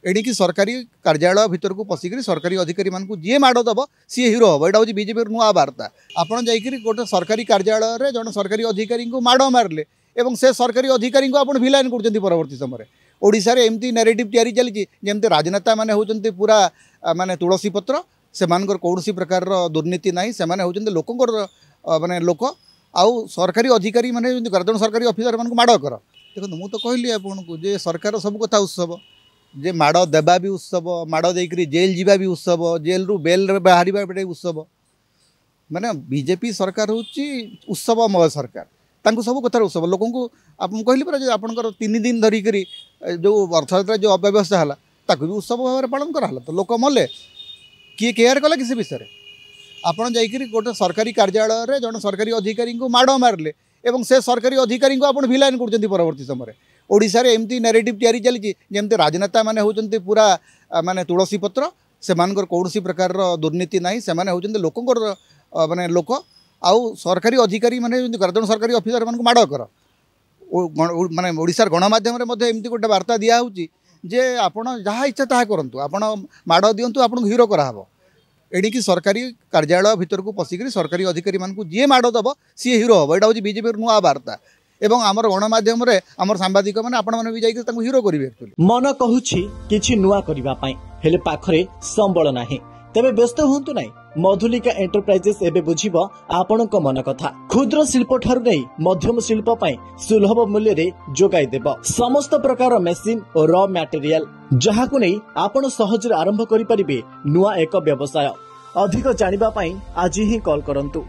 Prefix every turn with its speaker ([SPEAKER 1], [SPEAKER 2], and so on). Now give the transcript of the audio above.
[SPEAKER 1] एणिकी सरकारी कार्यालय भितर को पशिक सरकारी अधिकारी मान जी माड़ दब सी हिरो हम यहाँ हूँ बीजेपी नुआ वार्ता आपड़ जा गोटे सरकारी कार्यालय में जन सरकारी अधिकारी को माड़ मारे और से सरकारी अधिकारी को आप भिलाइन कर परवर्ती समय ओडिशा रे एमती नैरेटिव तैयारी चली जमती राजनेता माने होचंती पूरा माने तुलसी पत्र से मानकर कौन प्रकार दुर्नीति ना से होचंती लोकंर माने लोक आउ सरकारी अधिकारी माने जन सरकारी ऑफिसर मान माड़ कर देखो मुझे तो कहली आपको जे सरकार सब कथा उत्सव जे माड़ देवा भी उत्सव माड़ देकरी जेल जीवा भी उत्सव जेल रु बेल बाहर उत्सव माने बीजेपी सरकार होची उत्सवमय सरकार तांको सब कथार उत्सव लोक आप कहली परा आपंकर 3 दिन धरिक जो अर्थव्यवस्था जो अव्यवस्था है ताकू भी उत्सव भाव में पालन कराला तो लोक मले किए केयर कला किसी विषय आपड़ जा गोटे सरकारी कार्यालय में जन सरकारी अधिकारी को माड़ मारे और से सरकारी अधिकारी को आप भिलाइन कर परवर्ती समय ओडिशा रे एमती नैरेटिव तैयारी चली जमती राजनेता माने होचंती पूरा माने तुलसी पत्र से मानकर कौन प्रकार दुर्नीति ना से होचंती लोकंर माने लोक आउ सरकारी अधिकारी माने जन सरकारी ऑफिसर मान माड़ कर माने ओडिशार गणमाध्यम एमती गोटे वार्ता दिया होची जे आपण जहाँ इच्छा ताहा करंतु आपण माड़ दियंतु आपन हिरो कराहब एणिकी सरकारी कार्यालय भितर को पशिक सरकारी अधिकारी मान जी माड़ दब सी हिरो हम यहाँ हूँ बीजेपी नुआ वार्ता एवं आमर गणमाध्यम आमर सांबादिक मैंने आपण मैंने भी जाकर हिरो करेंगे एक्चुअली
[SPEAKER 2] मन कहूछि किछि नुआ करिबा पई हेले पाखरे संबल नाही तेबे व्यस्त हुंतु नाही मधुलिका एंटरप्राइजेस एबे बुझिबो आपणक मन कथा क्षुद्र शिल्प ठारु नै मध्यम शिल्प पई सुलभ मूल्य रे जोगाई देबो समस्त प्रकार मेसिन और रॉ मटेरियल जहाकु नै आपण सहज रे आरंभ करि परिबे नुआ एक व्यवसाय अधिक जानिबा पई आज ही कॉल करंतु।